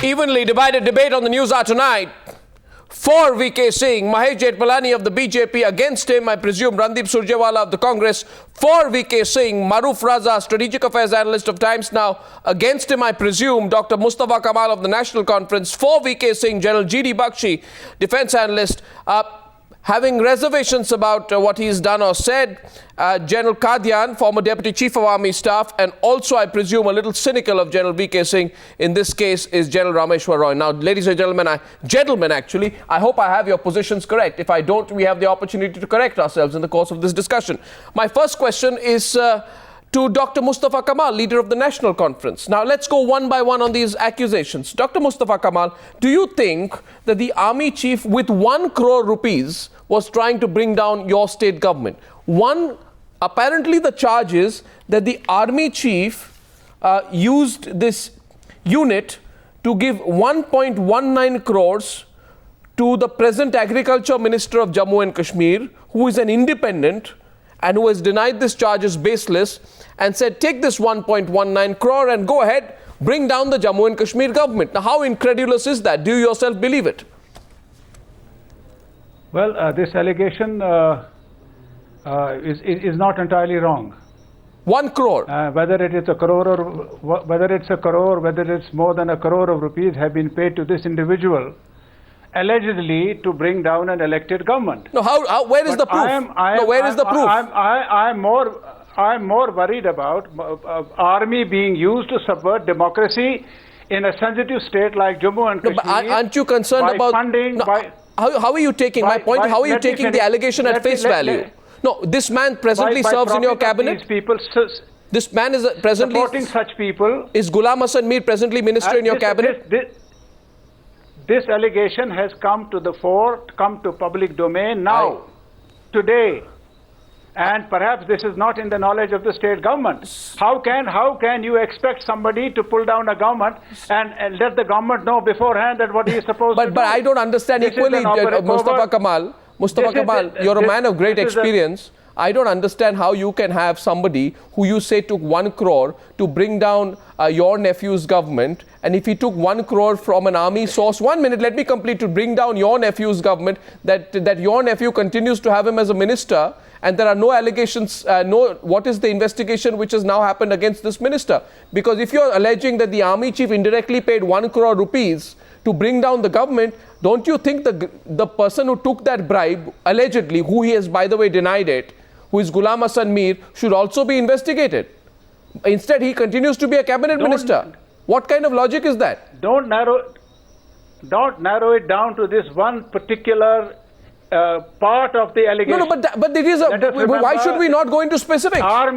Evenly divided debate on the Newshour tonight. For VK Singh, Mahesh Jetmalani of the BJP. Against him, I presume, Randeep Surjewala of the Congress. For VK Singh, Maruf Raza, strategic affairs analyst of Times Now. Against him, I presume, Dr. Mustafa Kamal of the National Conference. For VK Singh, General G.D. Bakshi, defense analyst. Having reservations about what he's done or said, General Qadian, former Deputy Chief of Army Staff, and also, I presume, a little cynical of General VK Singh, in this case, is General Rameshwar Roy. Now, ladies and gentlemen, I hope I have your positions correct. If I don't, we have the opportunity to correct ourselves in the course of this discussion. My first question is to Dr. Mustafa Kamal, leader of the National Conference. Now, let's go one by one on these accusations. Dr. Mustafa Kamal, do you think that the army chief with 1 crore rupees was trying to bring down your state government? Apparently the charge is that the army chief used this unit to give 1.19 crores to the present agriculture minister of Jammu and Kashmir, who is an independent and who has denied this charge as baseless, and said, take this 1.19 crore and go ahead, bring down the Jammu and Kashmir government. Now, how incredulous is that? Do you yourself believe it? Well, this allegation is not entirely wrong. 1 crore. Whether it is a crore or whether it's more than a crore of rupees have been paid to this individual, allegedly to bring down an elected government. No, where is the proof? Where is the proof? I'm more worried about army being used to subvert democracy in a sensitive state like Jammu and Kashmir. No, but aren't you concerned about funding? How are you taking my point? How are you taking the allegation at face value? No, this man presently serves in your cabinet. This man is presently supporting such people. Is Ghulam Hasan Mir presently minister in your cabinet? This allegation has come to the fore, come to public domain now, today. And perhaps this is not in the knowledge of the state government. How can you expect somebody to pull down a government and let the government know beforehand that what he is supposed to do? But I don't understand equally, Mustafa Kamal. You're a man of great experience. I don't understand how you can have somebody who you say took 1 crore to bring down your nephew's government, and if he took 1 crore from an army source, 1 minute, let me complete, to bring down your nephew's government, that your nephew continues to have him as a minister, and there are no allegations, what is the investigation which has now happened against this minister? Because if you're alleging that the army chief indirectly paid 1 crore rupees to bring down the government, don't you think the person who took that bribe, allegedly, who he has, by the way, denied it, who is Ghulam Hasan Mir, should also be investigated? Instead, he continues to be a cabinet minister. What kind of logic is that? Don't narrow it down to this one particular part of the allegation. No, but it is why should we not go into specifics? I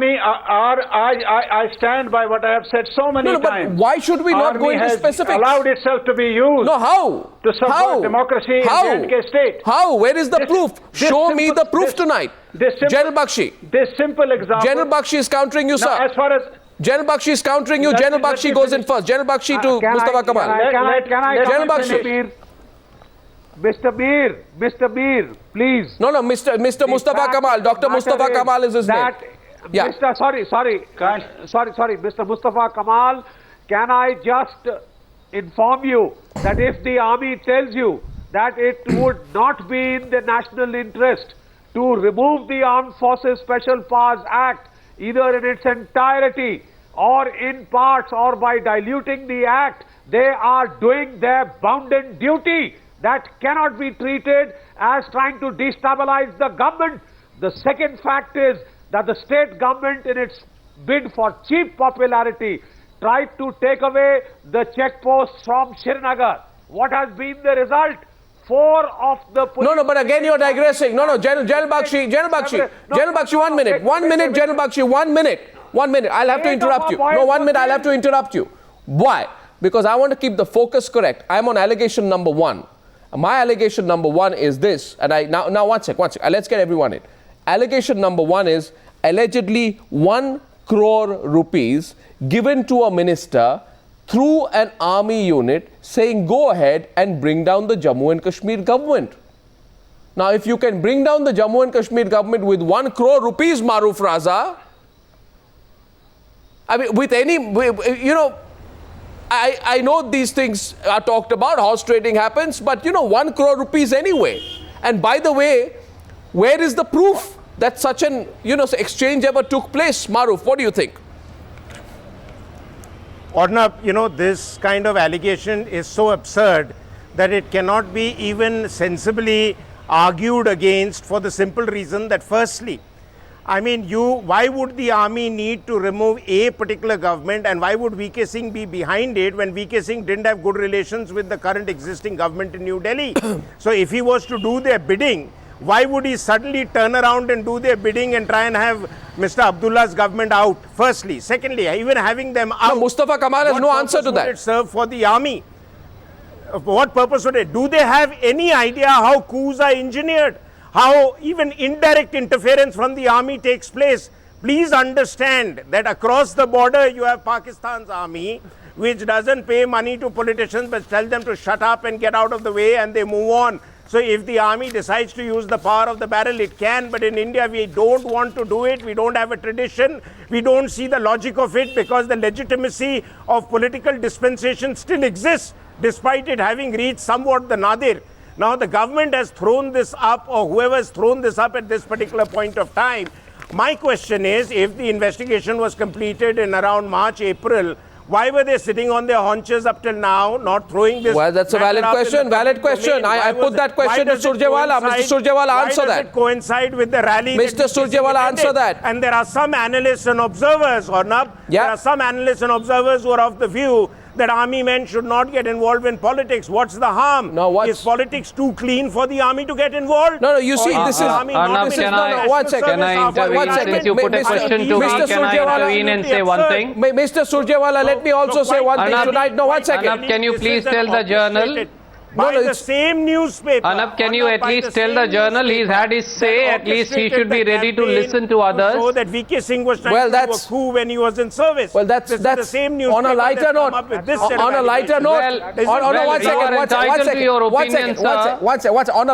stand by what I have said so many times. But why should we not go into specifics? Allowed itself to be used. No, how? To support democracy in the J&K state. How? Where is the proof? Show me the proof tonight. General Bakshi. This simple example. General Bakshi is countering you, sir. As far as General Bakshi is countering you. General Bakshi goes in first. General Bakshi to Mustafa Kamal. General Bakshi. Mr. Mir, please. No, Mr. Mustafa Kamal. Dr. Mustafa Kamal is his name. Yeah. Sorry, Mr. Mustafa Kamal, can I just inform you that if the army tells you that it would not be in the national interest to remove the Armed Forces Special Powers Act, either in its entirety or in parts or by diluting the act, they are doing their bounden duty. That cannot be treated as trying to destabilize the government. The second fact is that the state government, in its bid for cheap popularity, tried to take away the checkposts from Srinagar. What has been the result? 4 of the police... No, but again you're digressing. General Bakshi, 1 minute. 1 minute, General Bakshi, 1 minute. 1 minute, I'll have to interrupt you. No, 1 minute, I'll have to interrupt you. Why? Because I want to keep the focus correct. I'm on allegation number 1. My allegation number 1 is this, and now one sec, let's get everyone in. Allegation number 1 is allegedly 1 crore rupees given to a minister through an army unit saying go ahead and bring down the Jammu and Kashmir government. Now, if you can bring down the Jammu and Kashmir government with 1 crore rupees, Maruf Raza, I mean, with any, I know these things are talked about, horse trading happens, but 1 crore rupees anyway. And by the way, where is the proof that such an exchange ever took place? Maruf, what do you think? Arnab, this kind of allegation is so absurd that it cannot be even sensibly argued against, for the simple reason that firstly, why would the army need to remove a particular government, and why would VK Singh be behind it when VK Singh didn't have good relations with the current existing government in New Delhi? So if he was to do their bidding, why would he suddenly turn around and do their bidding and try and have Mr. Abdullah's government out? Firstly. Secondly, even having them out, no, Mustafa Kamal has no answer to that. Would it serve for the army? What purpose would it? Do they have any idea how coups are engineered? How even indirect interference from the army takes place? Please understand that across the border you have Pakistan's army, which doesn't pay money to politicians but tell them to shut up and get out of the way, and they move on. So if the army decides to use the power of the barrel, it can, but in India we don't want to do it. We don't have a tradition. We don't see the logic of it because the legitimacy of political dispensation still exists, despite it having reached somewhat the nadir. Now the government has thrown this up, or whoever has thrown this up at this particular point of time. My question is, if the investigation was completed in around March, April, why were they sitting on their haunches up till now, not throwing this? Well, that's a valid question. Valid question. I put that question to Surjewala. Mr. Surjewala, answer that. Why does it coincide with the rally? Mr. Surjewala, answer that. And there are some analysts and observers, Arnab. Yeah. There are some analysts and observers who are of the view that army men should not get involved in politics. What's the harm? No, is politics too clean for the army to get involved? No, you see, this is... Arnab, can I intervene? Since you put a question to me, can I intervene and say one thing? Mr. Surjewala, let me also say one thing tonight. No, 1 second. Arnab, can you please tell the journal? By the same newspaper. Arnab, can you at least tell the journal he's had his say? At least he should be ready to listen to others. So that VK Singh was trying to do a coup when he was in service. Well, that's the same newspaper. On a lighter note, on a lighter note, on a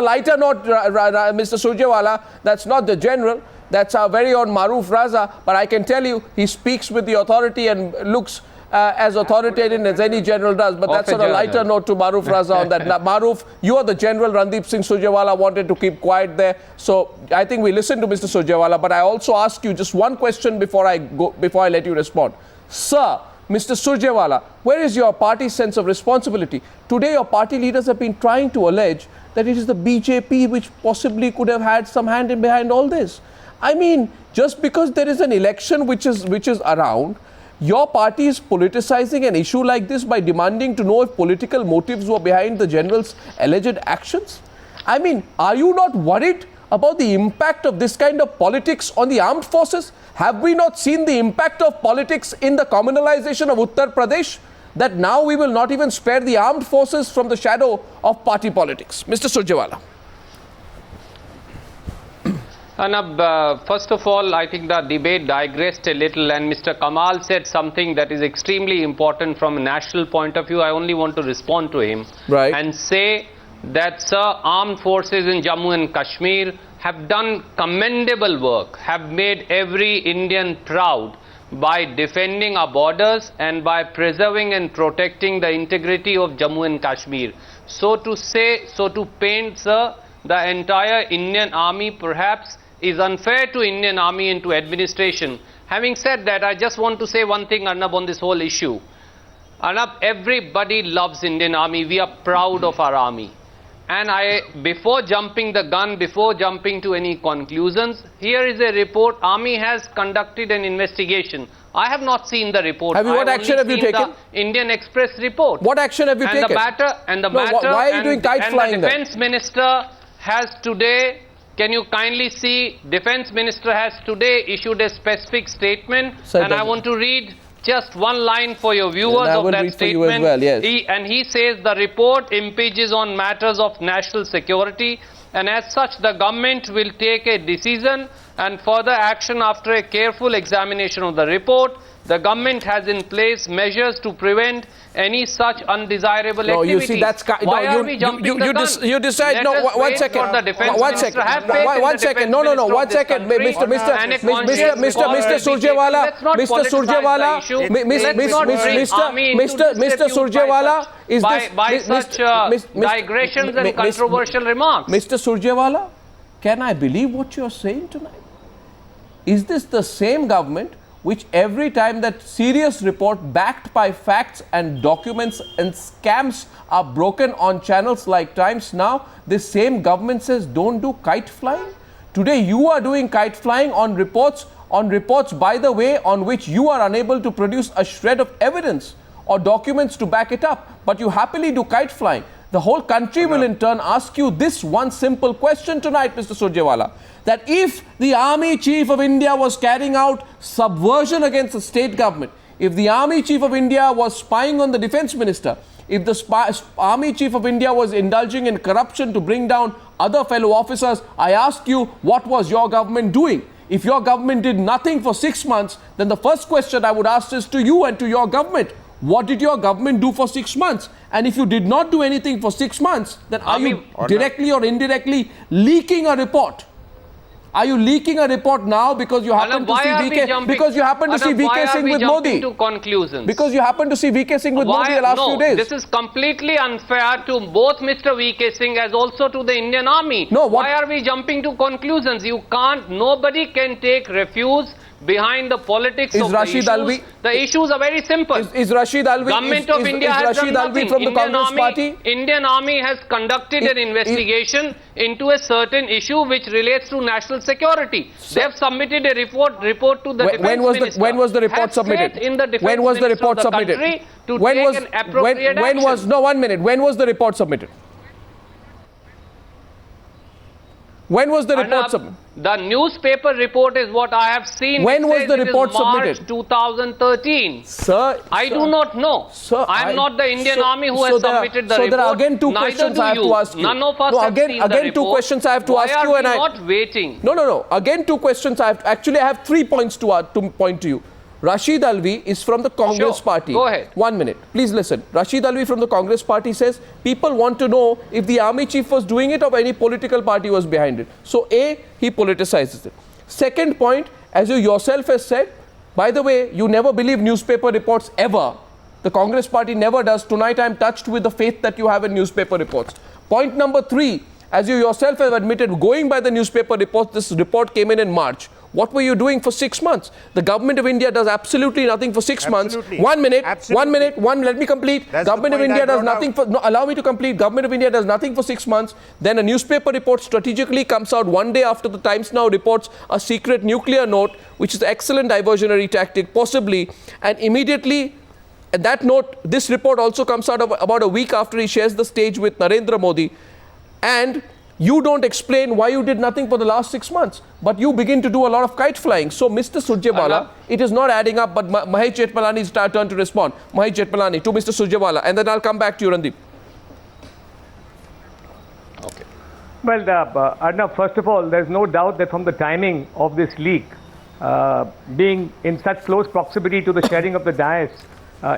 lighter note, Mr. Surjewala, that's not the general. That's our very own Maruf Raza. But I can tell you, he speaks with the authority and looks as authoritarian as any general does, but that's on a lighter note to Maruf Raza on that. Maruf, you are the general. Randeep Singh Surjewala wanted to keep quiet there. So I think we listen to Mr. Surjewala, but I also ask you just one question before I let you respond. Sir, Mr. Surjewala, where is your party's sense of responsibility? Today your party leaders have been trying to allege that it is the BJP which possibly could have had some hand in behind all this. I mean, just because there is an election which is around, your party is politicizing an issue like this by demanding to know if political motives were behind the general's alleged actions? I mean, are you not worried about the impact of this kind of politics on the armed forces? Have we not seen the impact of politics in the communalization of Uttar Pradesh? That now we will not even spare the armed forces from the shadow of party politics. Mr. Surjewala. Arnab, first of all, I think the debate digressed a little, and Mr. Kamal said something that is extremely important from a national point of view. I only want to respond to him and say that, sir, armed forces in Jammu and Kashmir have done commendable work, have made every Indian proud by defending our borders and by preserving and protecting the integrity of Jammu and Kashmir. So to paint, sir, the entire Indian army perhaps is unfair to Indian army and to administration. Having said that, I just want to say one thing, Arnab, on this whole issue. Arnab, everybody loves Indian army. We are proud of our army. And before jumping the gun, before jumping to any conclusions, here is a report. Army has conducted an investigation. I have not seen the report. What action have you taken? The Indian Express report. What action have you taken? Why are you doing kite flying? The Defence Minister has today, can you kindly see, Defence Minister has today issued a specific statement, and I want to read just one line for your viewers of that statement. Well, yes. He says the report impinges on matters of national security and as such the government will take a decision and further action after a careful examination of the report. The government has in place measures to prevent any such undesirable activities. You see, that's why are we jumping the gun? You decide. Let us One wait second. for the defense One minister. second. Have faith in the One defense second. No, minister one of this second. country and a conscious call Mr. to Surjewala, let's not Mr. politicize Surjewala, the issue. Let's not bring army into Mr. disrepute Surjewala, is by such digressions and controversial remarks. Mr. Surjewala, can I believe what you're saying tonight? Is this the same government which every time that serious report backed by facts and documents and scams are broken on channels like Times Now, this same government says don't do kite flying? Today you are doing kite flying on reports, by the way, on which you are unable to produce a shred of evidence or documents to back it up, but you happily do kite flying. The whole country will in turn ask you this one simple question tonight, Mr. Surjewala, that if the Army Chief of India was carrying out subversion against the state government, if the Army Chief of India was spying on the Defence Minister, if the Army Chief of India was indulging in corruption to bring down other fellow officers, I ask you, what was your government doing? If your government did nothing for 6 months, then the first question I would ask is to you and to your government. What did your government do for 6 months? And if you did not do anything for 6 months, then are you directly or indirectly leaking a report? Are you leaking a report now because you happen to see VK? Because you happen to see VK Singh with Modi. To conclusions? Because you happen to see VK Singh with Modi the last few days. This is completely unfair to both Mr. VK Singh as also to the Indian Army. No, why are we jumping to conclusions? You can't. Nobody can take refuge behind the politics of the issues. Alvi, the issues are very simple. Is Rashid Alvi, Government of India has done nothing. from the Congress Party? Indian Army has conducted an investigation into a certain issue which relates to national security. They have submitted a report to the defense minister. When was the report submitted? When was the report submitted? When was the report submitted? When was the report submitted? The newspaper report is what I have seen. When was the report submitted? March 2013. Sir, I do not know. Sir, I am not the Indian Army who has submitted the report. So there are again two questions I have to ask you. None of us have seen the report. Again two questions I have to ask you. Why are we not waiting? No. Again two questions I have to, actually I have 3 points to point to you. Rashid Alvi is from the Congress Party. Go ahead. 1 minute. Please listen. Rashid Alvi from the Congress Party says people want to know if the Army Chief was doing it or any political party was behind it. So A, he politicizes it. Second point, as you yourself have said, by the way, you never believe newspaper reports ever. The Congress Party never does. Tonight I am touched with the faith that you have in newspaper reports. Point number 3, as you yourself have admitted, going by the newspaper reports, this report came in March. What were you doing for 6 months? The government of India does absolutely nothing for 6 months. 1 minute, let me complete. Government of India does nothing for, no, allow me to complete. Government of India does nothing for 6 months. Then a newspaper report strategically comes out 1 day after the Times Now reports a secret nuclear note, which is an excellent diversionary tactic, possibly. And immediately, at that note, this report also comes out about a week after he shares the stage with Narendra Modi. And you don't explain why you did nothing for the last 6 months, but you begin to do a lot of kite flying. So, Mr. Surjewala, it is not adding up, but Mahesh Jethmalani's turn to respond. Mahesh Jethmalani to Mr. Surjewala, and then I'll come back to you, Randeep. Okay. Well, Arnab, first of all, there's no doubt that from the timing of this leak, being in such close proximity to the sharing of the dais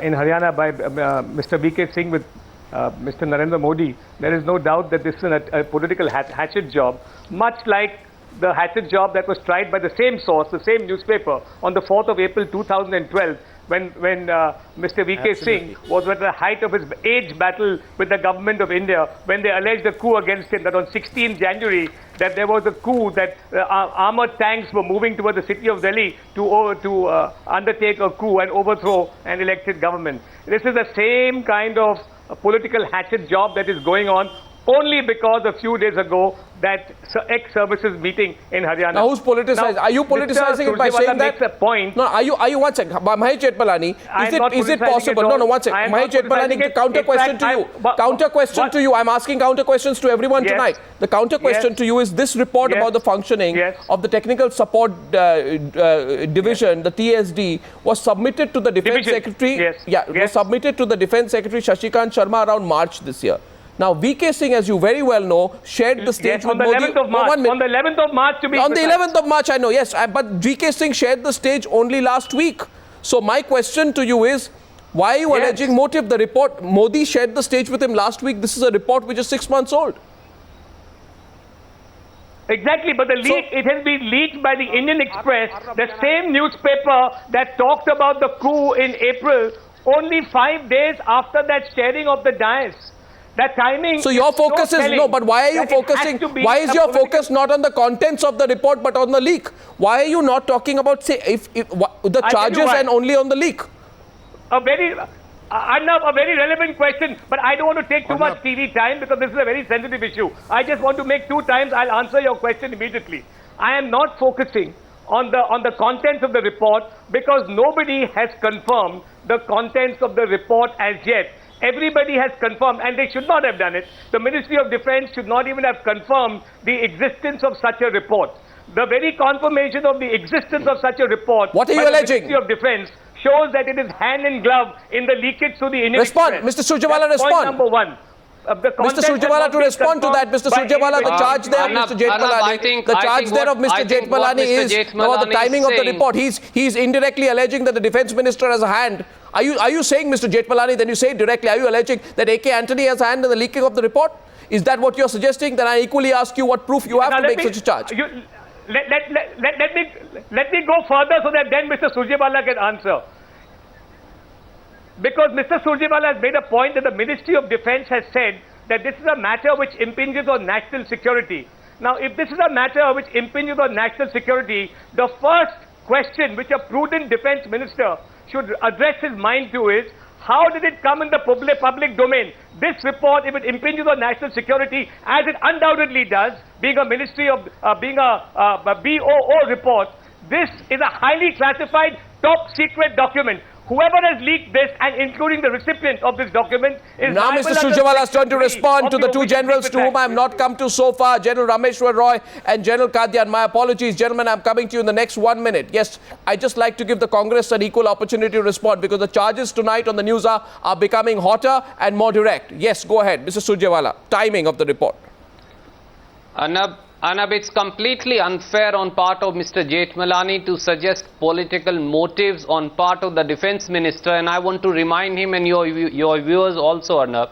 in Haryana by Mr. VK Singh with Mr. Narendra Modi, there is no doubt that this is a political hatchet job, much like the hatchet job that was tried by the same source, the same newspaper, on the 4th of April 2012, when Mr. VK Singh was at the height of his age battle with the government of India, when they alleged a coup against him, that on 16 January, that there was a coup, that armored tanks were moving toward the city of Delhi to undertake a coup and overthrow an elected government. This is the same kind of political hatchet job that is going on, only because a few days ago that ex-services meeting in Haryana. Now who's politicizing? Now, are you politicizing it by saying that? Makes a point. No, are you 1 second. Mahesh Jethmalani, is it possible? No, 1 second. Mahesh Jethmalani, counter question to you. Counter question to you. I'm asking counter questions to everyone tonight. The counter question to you is this report about the functioning of the Technical Support Division, the TSD, was submitted to the Defence Secretary. Was submitted to the Defence Secretary Shashikant Sharma around March this year. Now, VK Singh, as you very well know, shared the stage with on the Modi. 11th of March. On the 11th of March, to be On the precise. 11th of March, I know, yes. But VK Singh shared the stage only last week. So my question to you is, why are you alleging motive? The report, Modi shared the stage with him last week. This is a report which is 6 months old. Exactly, but the leak, it has been leaked by the Indian Express, the same newspaper that talked about the coup in April, only 5 days after that sharing of the dais. That timing. So your focus is no, but why are you focusing? Why is your focus not on the contents of the report but on the leak? Why are you not talking about, say, if the charges and only on the leak? A very relevant question, but I don't want to take too much TV time because this is a very sensitive issue. I just want to make 2 times. I'll answer your question immediately. I am not focusing on the contents of the report because nobody has confirmed the contents of the report as yet. Everybody has confirmed, and they should not have done it. The Ministry of Defence should not even have confirmed the existence of such a report. The very confirmation of the existence of such a report what are you alleging? The Ministry of Defence shows that it is hand in glove in the leakage to the Indian Respond, Express. Mr. Surjewala, respond. Point number 1. Mr. Surjewala, to respond to that, Mr. Surjewala, the charge there of Mr. Jethmalani, the charge there of Mr. Jethmalani is about the timing of the report. He's indirectly alleging that the defence minister has a hand. Are you saying, Mr. Jethmalani, then you say it directly, are you alleging that A.K. Antony has a hand in the leaking of the report? Is that what you're suggesting? Then I equally ask you what proof you have to make such a charge. Let me go further so that then Mr. Surjewala can answer. Because Mr. Surjewala has made a point that the Ministry of Defence has said that this is a matter which impinges on national security. Now, if this is a matter which impinges on national security, the first question which a prudent defence minister should address his mind to is, how did it come in the public domain? This report, if it impinges on national security, as it undoubtedly does, being a Ministry of, being a BOO report, this is a highly classified, top secret document. Whoever has leaked this, and including the recipient of this document, is now Mr. Surjewala's turn to respond to the 2 generals to whom I have not come to so far, General Rameshwar Roy and General Kadian. My apologies, gentlemen, I'm coming to you in the next 1 minute. Yes, I just like to give the Congress an equal opportunity to respond because the charges tonight on the news are becoming hotter and more direct. Yes, go ahead, Mr. Surjewala. Timing of the report. Anab, it's completely unfair on part of Mr. Jethmalani to suggest political motives on part of the defence minister, and I want to remind him and your viewers also, Anab,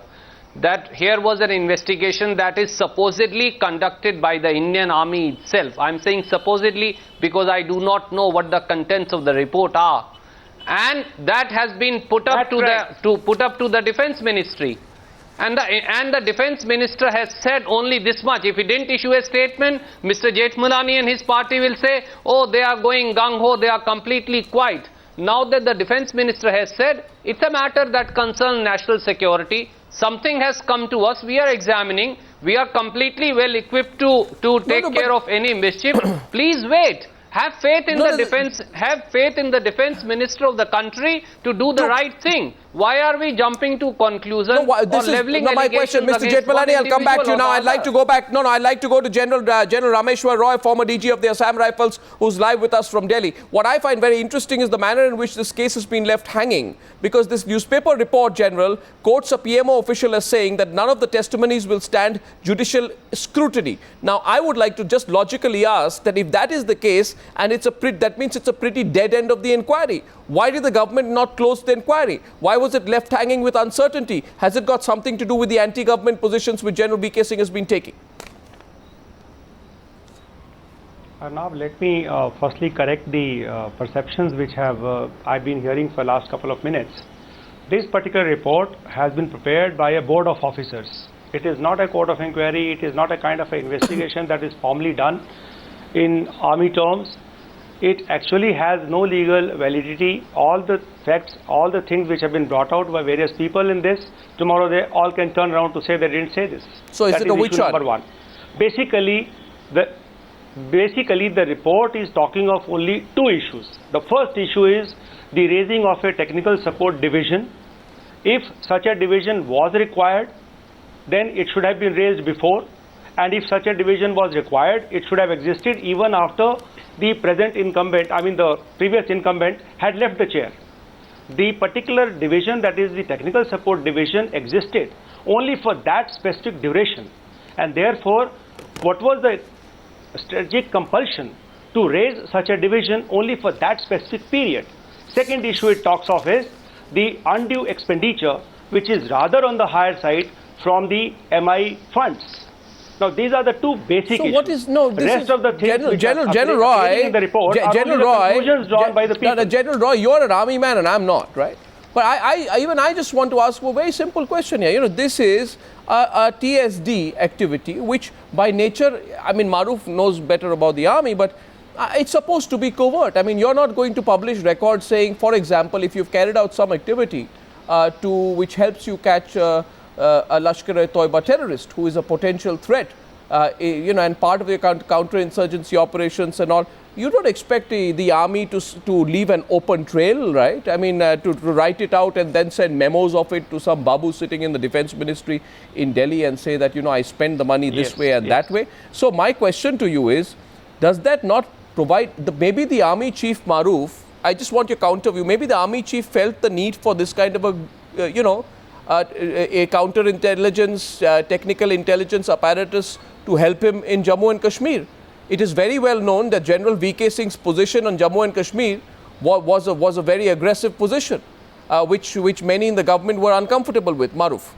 that here was an investigation that is supposedly conducted by the Indian Army itself. I'm saying supposedly because I do not know what the contents of the report are, and that has been put up to the defence ministry. And the defence minister has said only this much. If he didn't issue a statement, Mr. Jethmalani and his party will say, oh, they are going gung-ho, they are completely quiet. Now that the defence minister has said, it's a matter that concerns national security. Something has come to us, we are examining. We are completely well equipped to take care of any mischief. Please wait. Have faith in the defence. Have faith in the defence minister of the country to do the right thing. Why are we jumping to conclusion or leveling my question, Mr. Jethmalani, I'll come back to you now. I'd like to go back. I'd like to go to General Rameshwar Roy, former DG of the Assam Rifles, who's live with us from Delhi. What I find very interesting is the manner in which this case has been left hanging, because this newspaper report, General, quotes a PMO official as saying that none of the testimonies will stand judicial scrutiny. Now, I would like to just logically ask that if that is the case, and that means it's a pretty dead end of the inquiry. Why did the government not close the inquiry? Why was it left hanging with uncertainty? Has it got something to do with the anti-government positions which General VK Singh has been taking? Now let me firstly correct the perceptions which I've been hearing for the last couple of minutes. This particular report has been prepared by a board of officers. It is not a court of inquiry. It is not a kind of an investigation that is formally done in army terms. It actually has no legal validity. All the facts, all the things which have been brought out by various people in this, tomorrow they all can turn around to say they didn't say this. So is it a witch hunt? Number one. Basically, the report is talking of only 2 issues. The first issue is the raising of a technical support division. If such a division was required, then it should have been raised before. And if such a division was required, it should have existed even after the present incumbent, the previous incumbent had left the chair. the particular division, that is the technical support division, existed only for that specific duration. And therefore, what was the strategic compulsion to raise such a division only for that specific period? Second issue it talks of is the undue expenditure, which is rather on the higher side from the MI funds. Now, these are the two basic issues. What is this rest is of the things General Roy in the report General are Roy, conclusions drawn by the people. General Roy, you're an army man and I'm not, right? But I just want to ask a very simple question here. You know, this is a TSD activity, which by nature, I mean, Maruf knows better about the army, but it's supposed to be covert. I mean, you're not going to publish records saying, for example, if you've carried out some activity which helps you catch a Lashkar-e-Toiba terrorist who is a potential threat, you know, and part of the counter-insurgency operations and all, you don't expect the army to leave an open trail, right? I mean, to write it out and then send memos of it to some babu sitting in the defense ministry in Delhi and say that, you know, I spend the money this way and that way. So my question to you is, does that not provide, maybe the army chief Maruf, I just want your counter view, maybe the army chief felt the need for this kind of a, you know, a counterintelligence, technical intelligence apparatus to help him in Jammu and Kashmir. It is very well known that General V.K. Singh's position on Jammu and Kashmir was a very aggressive position, which many in the government were uncomfortable with. Maruf.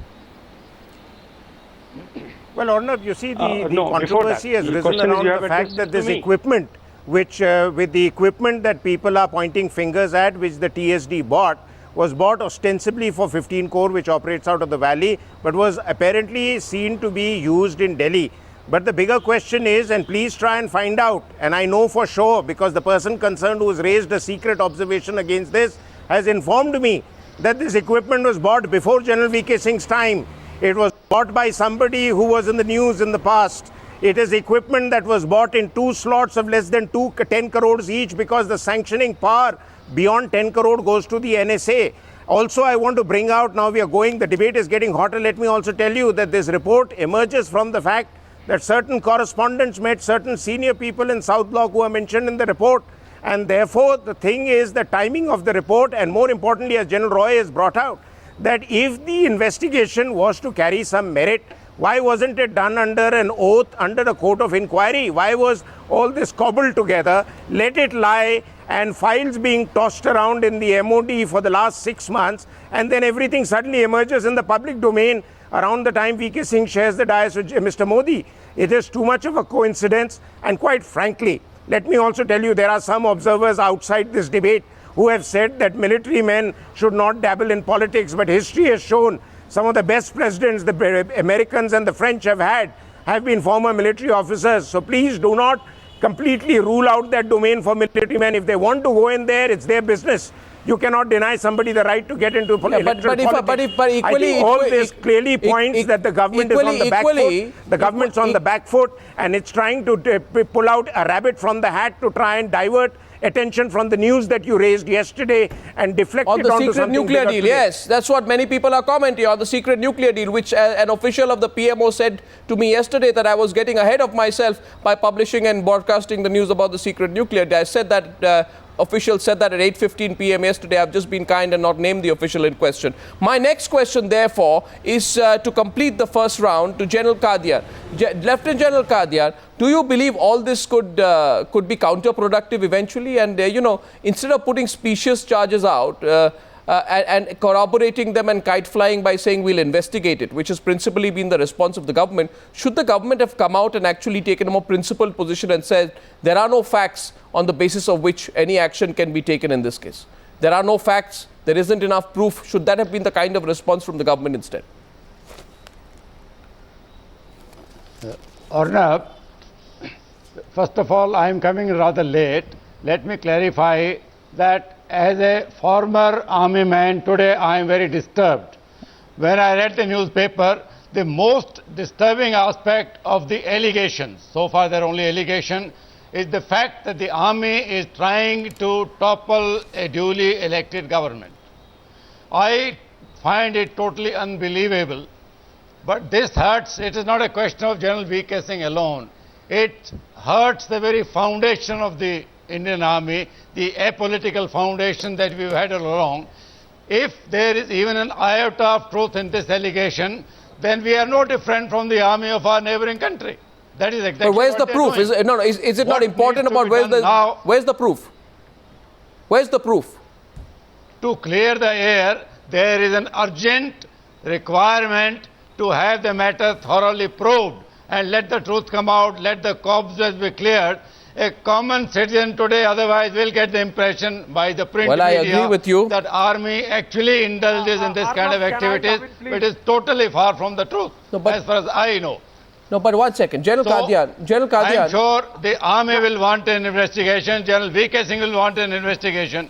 Well, Arnab, you see, the controversy has risen around the fact that this equipment, which with the equipment that people are pointing fingers at, which the TSD bought, was bought ostensibly for 15 crore, which operates out of the valley, but was apparently seen to be used in Delhi. But the bigger question is, and please try and find out, and I know for sure because the person concerned who has raised a secret observation against this has informed me that this equipment was bought before General V.K. Singh's time. It was bought by somebody who was in the news in the past. It is equipment that was bought in 2 slots of less than 10 crores each, because the sanctioning power beyond 10 crore goes to the NSA. Also, I want to bring out, now we are going, the debate is getting hotter. Let me also tell you that this report emerges from the fact that certain correspondents met certain senior people in South Block who are mentioned in the report. And therefore, the thing is the timing of the report, and more importantly, as General Roy has brought out, that if the investigation was to carry some merit, why wasn't it done under an oath, under a court of inquiry? Why was all this cobbled together, let it lie, and files being tossed around in the MOD for the last 6 months, and then everything suddenly emerges in the public domain around the time V.K. Singh shares the dais with Mr. Modi? It is too much of a coincidence, and quite frankly, let me also tell you, there are some observers outside this debate who have said that military men should not dabble in politics, but history has shown some of the best presidents the Americans and the French have been former military officers. So please do not completely rule out that domain for military men. If they want to go in there, it's their business. You cannot deny somebody the right to get into electoral politics. But equally, I think all this clearly points that the government is on the back foot. The government's on the back foot, and it's trying to pull out a rabbit from the hat to try and divert attention from the news that you raised yesterday and deflect on it the onto secret something nuclear deal. today. Yes, that's what many people are commenting on, the secret nuclear deal, which an official of the PMO said to me yesterday that I was getting ahead of myself by publishing and broadcasting the news about the secret nuclear deal. I said that official said that at 8:15 p.m. yesterday. I've just been kind and not named the official in question. My next question, therefore, is to complete the first round to General Qadiyar. Lieutenant General Qadiyar, do you believe all this could be counterproductive eventually? And, you know, instead of putting specious charges out and corroborating them and kite flying by saying we'll investigate it, which has principally been the response of the government, should the government have come out and actually taken a more principled position and said there are no facts on the basis of which any action can be taken in this case? There are no facts, there isn't enough proof. Should that have been the kind of response from the government instead? Arnab, first of all, I am coming rather late. Let me clarify that as a former army man, today I am very disturbed. When I read the newspaper, the most disturbing aspect of the allegations, so far they are only allegation, is the fact that the army is trying to topple a duly elected government. I find it totally unbelievable, but this hurts. It is not a question of General V.K. Singh alone. It hurts the very foundation of the Indian Army, the apolitical foundation that we've had all along, if there is even an iota of truth in this allegation, then we are no different from the army of our neighboring country. That is exactly. But where's what the they're proof? doing. Is it What not important needs to about be where's done now where's the proof? Where's the proof? to clear the air, there is an urgent requirement to have the matter thoroughly probed and let the truth come out, let the cobwebs be cleared. A common citizen today otherwise will get the impression by the print Well, I media agree with you. that army actually indulges in this kind of Arnav, can I activities. come in, please? It is totally far from the truth, No, but- as far as I know. No, but 1 second. General So, Qadian. I am sure the army will want an investigation, General V.K. Singh will want an investigation.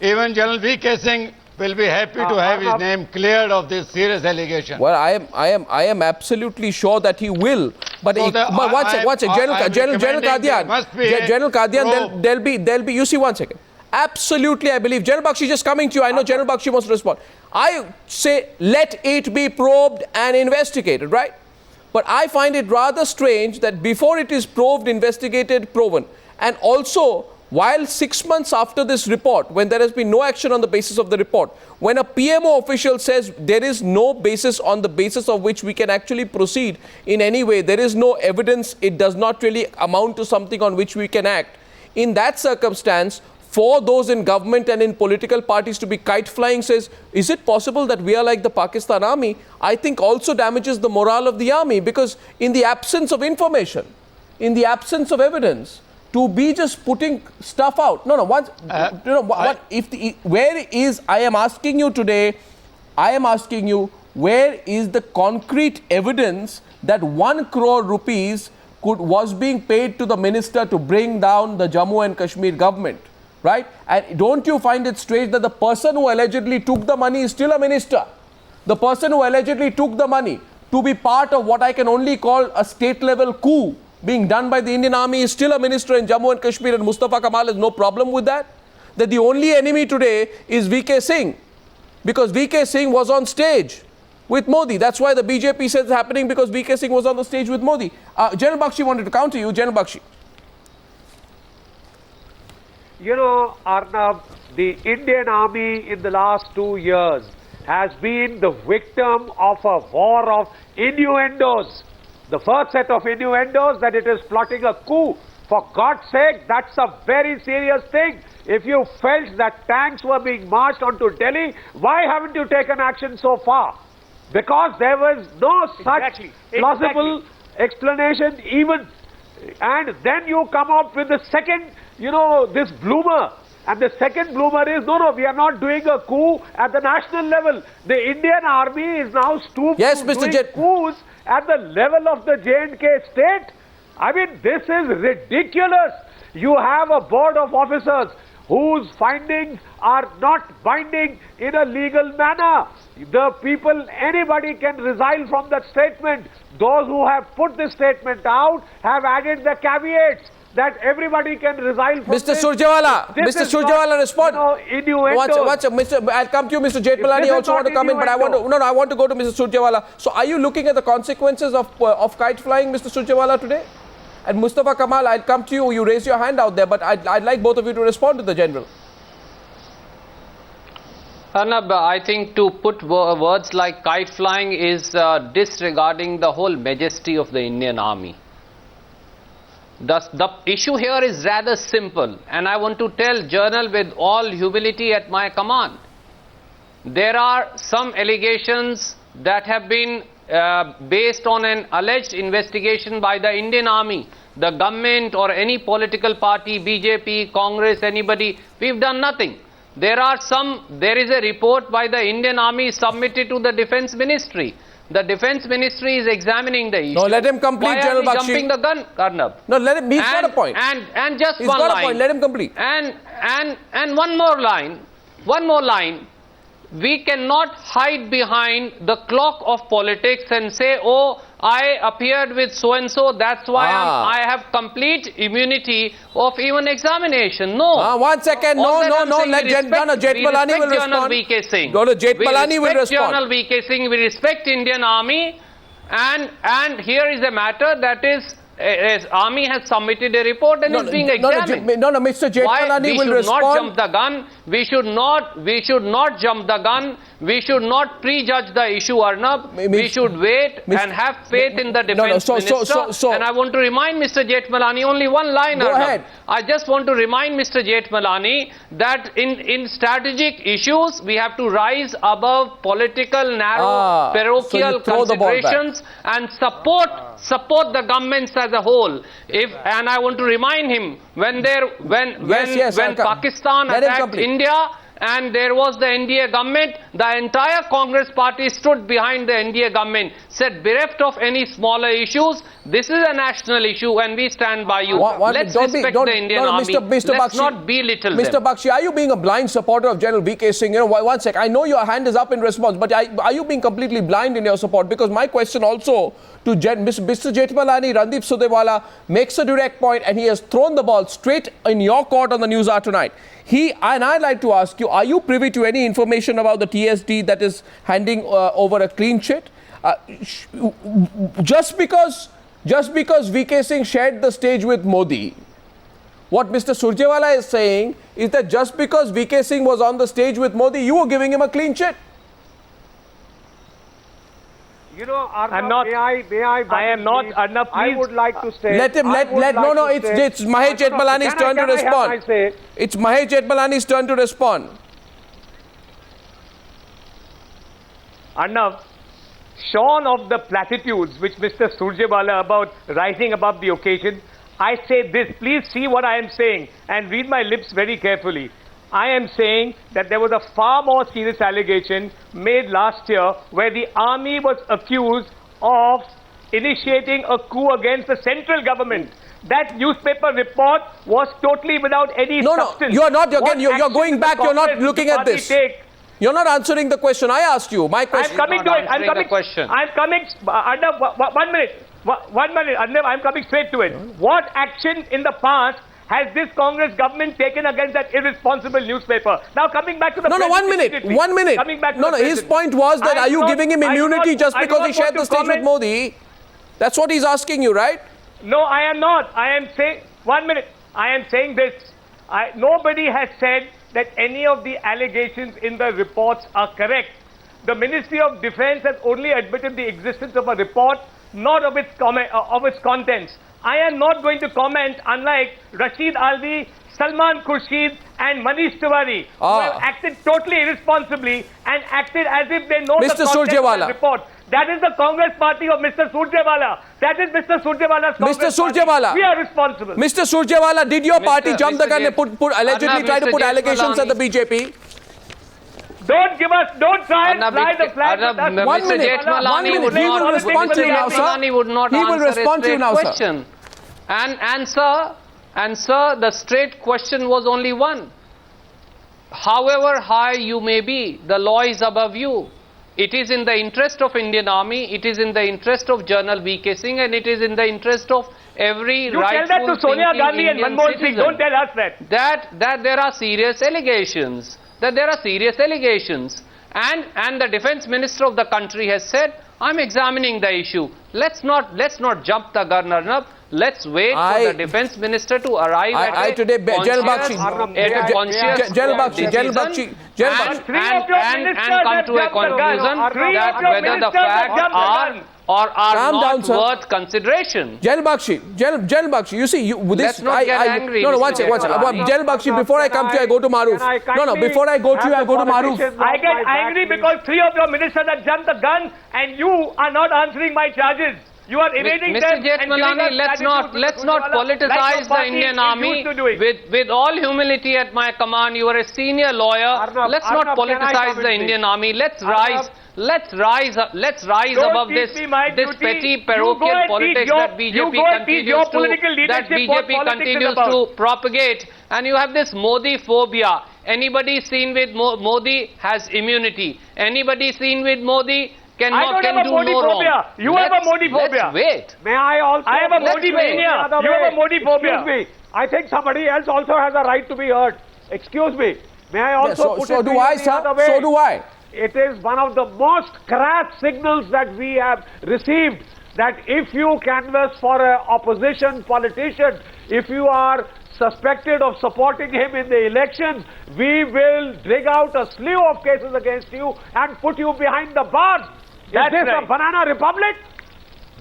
Even General V.K. Singh will be happy to have his name cleared of this serious allegation. Well, I am absolutely sure that he will. But, So but one second, General recommending there must be a General Qadian, probe. there'll be. You see, 1 second. Absolutely, I believe. General Bakshi, just coming to you. I know General Bakshi wants to respond. I say let it be probed and investigated, right? But I find it rather strange that before it is probed, investigated, proven, and also while 6 months after this report, when there has been no action on the basis of the report, when a PMO official says there is no basis on the basis of which we can actually proceed in any way, there is no evidence, it does not really amount to something on which we can act. In that circumstance, for those in government and in political parties to be kite flying says, is it possible that we are like the Pakistan army? I think also damages the morale of the army, because in the absence of information, in the absence of evidence, to be just putting stuff out. I am asking you today, where is the concrete evidence that 1 crore rupees was being paid to the minister to bring down the Jammu and Kashmir government? Right? And don't you find it strange that the person who allegedly took the money is still a minister? The person who allegedly took the money to be part of what I can only call a state-level coup being done by the Indian army is still a minister in Jammu and Kashmir, and Mustafa Kamal has no problem with that? That the only enemy today is V.K. Singh, because V.K. Singh was on stage with Modi. That's why the BJP says it's happening, because V.K. Singh was on the stage with Modi. General Bakshi wanted to counter you. General Bakshi. You know, Arnav, the Indian Army in the last 2 years has been the victim of a war of innuendos. The first set of innuendos that it is plotting a coup. For God's sake, that's a very serious thing. If you felt that tanks were being marched onto Delhi, why haven't you taken action so far? Because there was no such plausible explanation even. And then you come up with the second, this bloomer. And the second bloomer is, no, we are not doing a coup at the national level. The Indian army is now stooped to doing coups at the level of the J&K state. I mean, this is ridiculous. You have a board of officers whose findings are not binding in a legal manner. The people, anybody can resign from that statement. Those who have put this statement out have added the caveats that everybody can resign from Mr. Surjewala, respond. I'll come to you, Mr. Jethmalani. I also want to come in, but I want to go to Mr. Surjewala. So, are you looking at the consequences of kite flying, Mr. Surjewala, today? And Mustafa Kamal, I'll come to you. You raise your hand out there, but I'd like both of you to respond to the general. Arnab, I think to put words like kite flying is disregarding the whole majesty of the Indian army. The issue here is rather simple, and I want to tell Journal with all humility at my command. There are some allegations that have been based on an alleged investigation by the Indian army, the government or any political party, BJP, Congress, anybody. We've done nothing. There is a report by the Indian army submitted to the Defence Ministry. The Defence Ministry is examining the issue. No, let him complete, General Bakshi. Why are we jumping the gun, Arnab? No, let him. He's got a point. And just he's one got line. A point. Let him complete. And one more line. We cannot hide behind the clock of politics and say, oh, I appeared with so-and-so, that's why I have complete immunity of even examination. No. 1 second. No. Let Jethmalani will respond. V.K. Singh. No, Jethmalani will respond. General V.K. Singh, we respect Indian Army, and here is a matter that is, Army has submitted a report and is being examined. Mr. Jethmalani will respond. We should not jump the gun. we should not jump the gun. We should not prejudge the issue, Arnab. We should wait and have faith in the defense minister. And I want to remind Mr. Jethmalani only one line, Go Arnab. ahead. I just want to remind Mr. Jethmalani that in strategic issues, we have to rise above political, narrow, parochial considerations and support the governments as a whole. And I want to remind him, when Pakistan attacked India and there was the NDA government, the entire Congress party stood behind the NDA government, said bereft of any smaller issues, this is a national issue and we stand by you. Let's respect the Indian Army. Let's not belittle them. Mr. Bakshi, are you being a blind supporter of General VK Singh? You know, one sec, I know your hand is up in response, but are you being completely blind in your support? Because my question also to Mr. Jethmalani, Randeep Surjewala makes a direct point and he has thrown the ball straight in your court on the Newshour Tonight. And I'd like to ask you, are you privy to any information about the TSD that is handing over a clean sheet? Just because VK Singh shared the stage with Modi, what Mr. Surjewala is saying is that just because VK Singh was on the stage with Modi, you were giving him a clean sheet. You know, Arnab, I'm not. I am not. Arnab, please. I would like to say. It's Mahesh Jethmalani's turn to respond. It's Mahesh Jethmalani's turn to respond. Arnab, shorn of the platitudes which Mr. Surjewala about rising above the occasion, I say this. Please see what I am saying and read my lips very carefully. I am saying that there was a far more serious allegation made last year where the army was accused of initiating a coup against the central government. That newspaper report was totally without any substance. No, you're not. Again, you're going back. You're not looking at this. You're not answering the question I asked you. My question. I'm coming to it. I'm coming. Arnab, 1 minute. 1 minute. Arnab, I'm coming straight to it. What action in the past has this Congress government taken against that irresponsible newspaper? Now coming back to the... No, 1 minute. 1 minute. Coming back to no, his point was that are you giving him immunity just because he shared the stage with Modi? That's what he's asking you, right? No, I am not. I am saying... 1 minute. I am saying this. Nobody has said that any of the allegations in the reports are correct. The Ministry of Defence has only admitted the existence of a report, not of its contents. I am not going to comment, unlike Rashid Alvi, Salman Khurshid and Manish Tiwari, who have acted totally irresponsibly and acted as if they know the contents of the report. That is the Congress party of Mr. Surjewala. That is Mr. Surjewala's Congress party. We are responsible. Mr. Surjewala, did your party jump the gun and allegedly try to put allegations at the BJP? Don't try and fly the flag with us. 1 minute. 1 minute. He will respond to you now, sir. He will respond to you now, sir. And sir, the straight question was only one. However high you may be, the law is above you. It is in the interest of Indian Army, it is in the interest of General VK Singh, and it is in the interest of every rightful thinking Indian citizen. You tell that to Sonia Gandhi and Manmohan Singh. Don't tell us that. That there are serious allegations. And the defense minister of the country has said, I'm examining the issue. Let's not jump the gun, Arnab. Let's wait for the defense minister to arrive at a conscious decision and come to a conclusion that whether the facts are not worth consideration. General Bakshi, you see, let's not get angry. No, one second. General Bakshi, before I come to you, I go to Maruf. No, before I go to you, I go to Maruf. I get angry because 3 of your ministers have jumped the gun and you are not answering my charges. You are evading Mr. Jethmalani, let's not politicize the Indian Army. With all humility at my command, you are a senior lawyer. Let's not politicize the Indian Army. Let's rise above this petty parochial politics that BJP continues to propagate. And you have this Modi phobia. Anybody seen with Modi has immunity. Anybody seen with Modi can do no wrong. You have a Modi phobia. Let's wait. May I also... I have a Modi mania. You have a Modi phobia. Excuse me. I think somebody else also has a right to be heard. Excuse me. May I also put it the other way? So do I. It is one of the most crass signals that we have received, that if you canvass for an opposition politician, if you are suspected of supporting him in the elections, we will dig out a slew of cases against you and put you behind the bars. Is this a banana republic?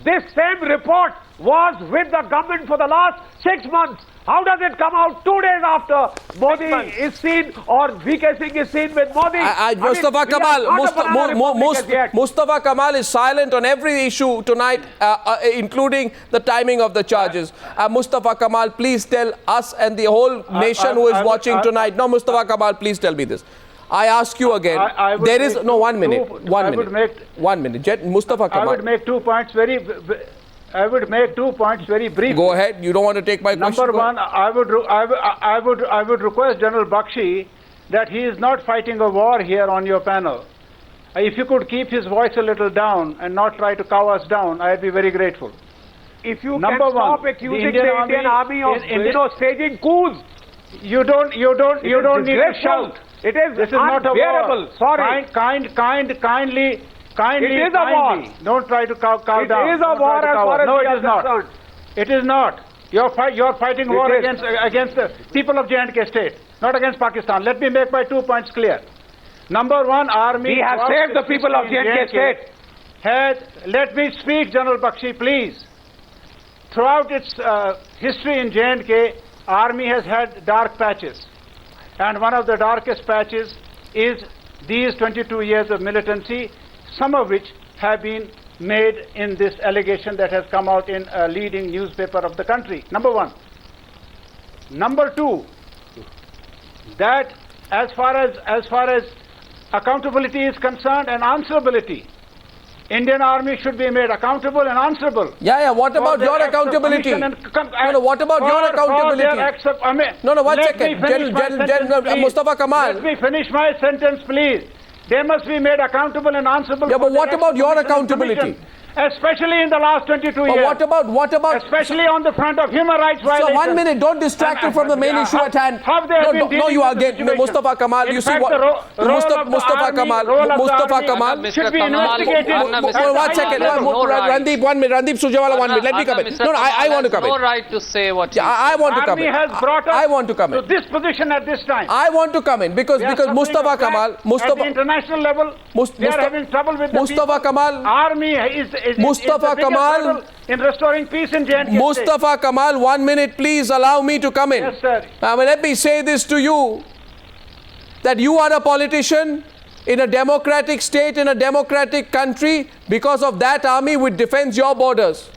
This same report was with the government for the last 6 months. How does it come out 2 days after Modi is seen or VK Singh is seen with Modi? Mustafa Kamal is silent on every issue tonight, including the timing of the charges. Mustafa Kamal, please tell us and the whole nation who is watching tonight. No, Mustafa Kamal, please tell me this. I ask you again. There is no 1 minute. 1 minute. 1 minute. Mustafa Kamal. I would make 2 points very briefly. Go ahead. You don't want to take my question? Number one, I would request General Bakshi that he is not fighting a war here on your panel. If you could keep his voice a little down and not try to cow us down, I'd be very grateful. If you can stop accusing the Indian Army of staging coups. You don't need to shout. This is not a war. Sorry. Kindly. It is a war. Don't try to cow down. It is a war as far as no, we it are is not. concerned. It is not. You're fighting war against the people of J&K state, not against Pakistan. Let me make my 2 points clear. Number one, army. We have saved the people of J&K state. Let me speak, General Bakshi, please. Throughout its history in J&K, army has had dark patches. And one of the darkest patches is these 22 years of militancy, some of which have been made in this allegation that has come out in a leading newspaper of the country. Number one. Number two, that as far as accountability is concerned and answerability, Indian Army should be made accountable and answerable. Yeah. What about your accountability? What about your accountability? No, 1 second. Mustafa Kamal. Let me finish my sentence, please. They must be made accountable and answerable. Yeah, but what about your accountability? Especially in the last 22 years. What about? Especially on the front of human rights violations. So 1 minute, don't distract you from the main issue at hand. No, you are again, Mustafa Kamal. You see what? Mustafa Kamal should be investigated. 1 second. Randeep, 1 minute. Randeep Surjewala, 1 minute. Let me come in. No, I want to come in. No right to say what. I want to come in. Army has brought us I want to come in. to this position at this time. I want to come in because Mustafa Kamal, at the international level, they are having trouble with the Mustafa Kamal. Army is Mustafa Kamal in restoring peace in J&K Mustafa Kamal, 1 minute, please allow me to come in. Yes, sir. Let me say this to you, that you are a politician in a democratic state, in a democratic country, because of that army which defends your borders.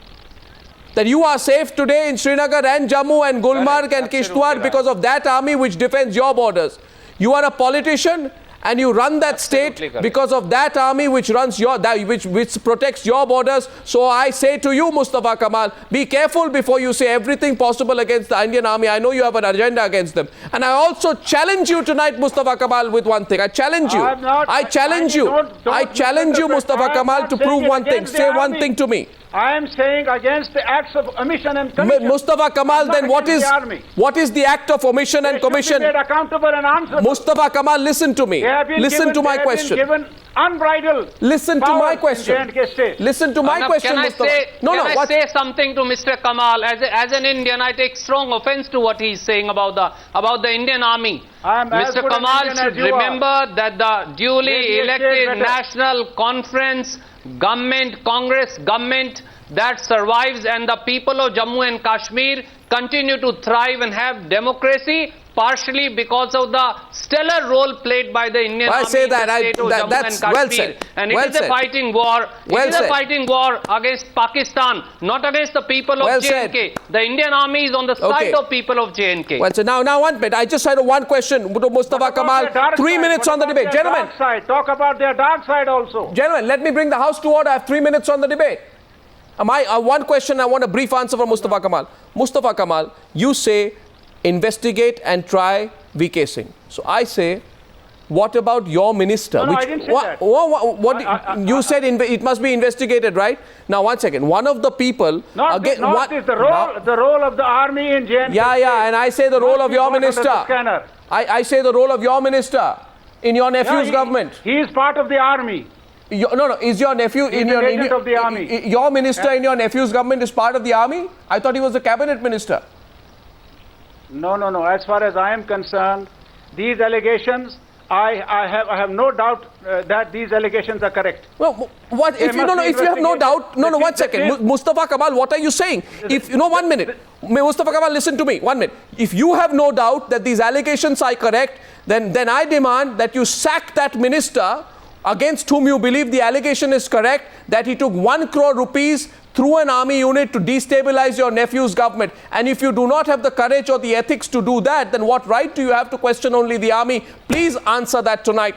That you are safe today in Srinagar and Jammu and Gulmarg and Kishtwar because of that army which defends your borders. You are a politician and you run that state because of that army which runs which protects your borders. So I say to you, Mustafa Kamal, be careful before you say everything possible against the Indian army. I know you have an agenda against them. And I also challenge you tonight, Mustafa Kamal, with one thing. I challenge you. I challenge you, Mustafa Kamal, to prove one thing. Say one thing to me. I am saying against the acts of omission and commission. Mustafa Kamal, then what is the act of omission and commission? They should be made accountable and answerable. Mustafa Kamal, listen to me. Listen to my question. Given unbridled. Listen to my question. Listen to my question, Mustafa. Can I say something to Mr. Kamal? As an Indian, I take strong offense to what he is saying about the Indian army. Mr. Kamal should remember that the duly elected National Conference government, Congress government that survives, and the people of Jammu and Kashmir continue to thrive and have democracy, partially because of the stellar role played by the Indian Army in the state of Jammu and Kashmir. Well said. And it is a fighting war. It is a fighting war against Pakistan, not against the people of J&K. The Indian Army is on the side of people of J&K. Well, so now 1 minute. I just had one question to Mustafa Kamal. 3 minutes on the debate. Gentlemen. Talk about their dark side also. Gentlemen, let me bring the House to order. I have 3 minutes on the debate. One question, I want a brief answer from Mustafa Kamal. Mustafa Kamal, you say investigate and try VK Singh. So I say, what about your minister? No, I didn't say that. You said it must be investigated, right? Now, 1 second. One of the people... the role of the army in J&K. Yeah, and I say the role of your minister. I say the role of your minister in your nephew's government. He is part of the army. Is your nephew of the army? Your minister in your nephew's government is part of the army? I thought he was the cabinet minister. No, no, no. As far as I am concerned, these allegations, I have no doubt that these allegations are correct. Well, what if you have no doubt? No, 1 second. Mustafa Kamal, what are you saying? If 1 minute, Mustafa Kamal, listen to me. 1 minute. If you have no doubt that these allegations are correct, then I demand that you sack that minister against whom you believe the allegation is correct, that he took 1 crore rupees through an army unit to destabilize your nephew's government. And if you do not have the courage or the ethics to do that, then what right do you have to question only the army? Please answer that tonight.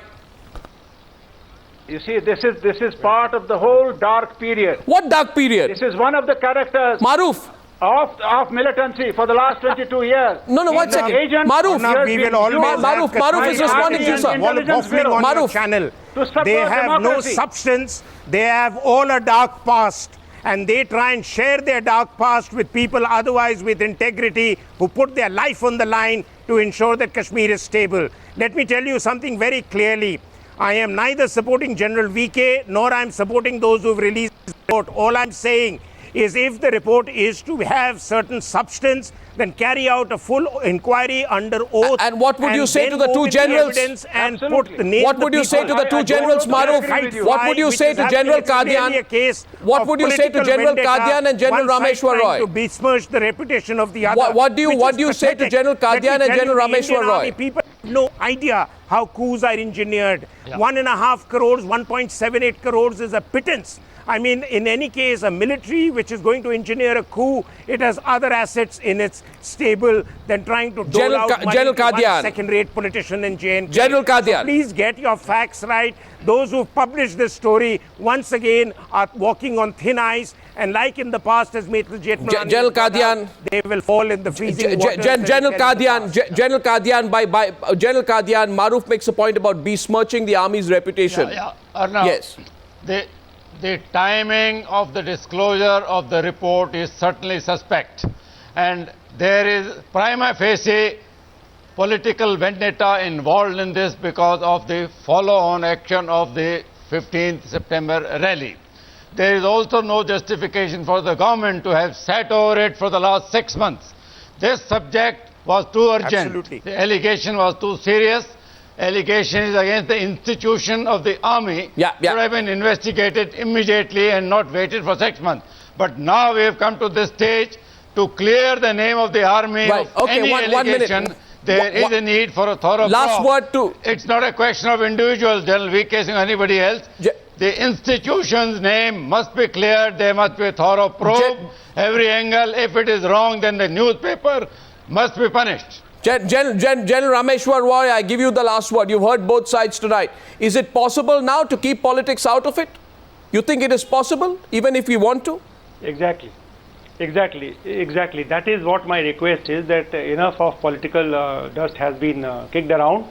You see, this is part of the whole dark period. What dark period? This is one of the characters Maruf. of militancy for the last 22 years. No, 1 second. Maruf, Maruf is responding to you, sir. Maruf, they have no substance. They have all a dark past. And they try and share their dark past with people otherwise with integrity who put their life on the line to ensure that Kashmir is stable. Let me tell you something very clearly. I am neither supporting General VK nor I am supporting those who have released the report. All I am saying is if the report is to have certain substance, then carry out a full inquiry under oath. And what would you say to the two generals? And put the name what would you say to the two generals, Maruf? What would you say to General Qadian? What would you say to General Qadian and General Rameshwar Roy? To besmirch the reputation of the other. What do you say to General Qadian and General Rameshwar Roy? People have no idea how coups are engineered. 1.5 crores, 1.78 crores is a pittance. I mean, in any case, a military which is going to engineer a coup, it has other assets in its stable than trying to dole out money to one second-rate politician in JNK. General Qadian. So please get your facts right. Those who published this story, once again, are walking on thin ice. And like in the past, as General Qadian, they will fall in the freezing water. General Qadian, Maruf makes a point about besmirching the army's reputation. Arnav, yes. The timing of the disclosure of the report is certainly suspect, and there is prima facie political vendetta involved in this because of the follow-on action of the 15th September rally. There is also no justification for the government to have sat over it for the last 6 months. This subject was too urgent. Absolutely. The allegation was too serious. Allegation is against the institution of the army. Should have been investigated immediately and not waited for 6 months. But now we have come to this stage to clear the name of the army of any allegation. There is a need for a thorough probe. It's not a question of individuals, General VK or anybody else. The institution's name must be cleared. There must be a thorough probe. Every angle. If it is wrong, then the newspaper must be punished. General Rameshwar Roy, I give you the last word. You've heard both sides tonight. Is it possible now to keep politics out of it? You think it is possible, even if we want to? Exactly. That is what my request is, that enough of political dust has been kicked around.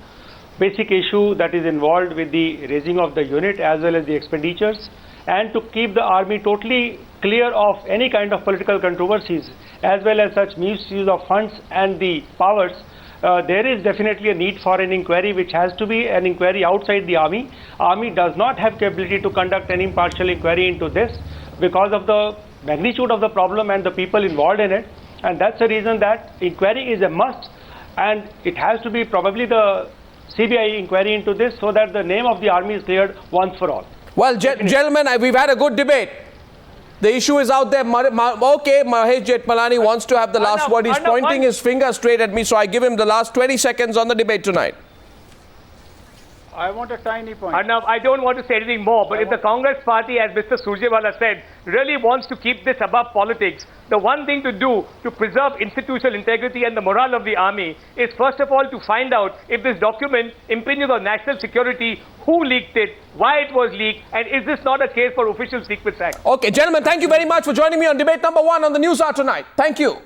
Basic issue that is involved with the raising of the unit as well as the expenditures, and to keep the army totally clear of any kind of political controversies as well as such misuse of funds and the powers. There is definitely a need for an inquiry, which has to be an inquiry outside the army. Army does not have capability to conduct any impartial inquiry into this because of the magnitude of the problem and the people involved in it, and that's the reason that inquiry is a must, and it has to be probably the CBI inquiry into this so that the name of the army is cleared once for all. Well, gentlemen, we've had a good debate. The issue is out there. Okay, Mahesh Jethmalani wants to have the last word. He's pointing his finger straight at me, so I give him the last 20 seconds on the debate tonight. I want a tiny point. Arnav, I don't want to say anything more, but if the Congress party, as Mr. Surjewala said, really wants to keep this above politics, the one thing to do to preserve institutional integrity and the morale of the army is first of all to find out if this document impinges on national security, who leaked it, why it was leaked, and is this not a case for Official Secrets Act? Okay, gentlemen, thank you very much for joining me on debate number 1 on the Newshour tonight. Thank you.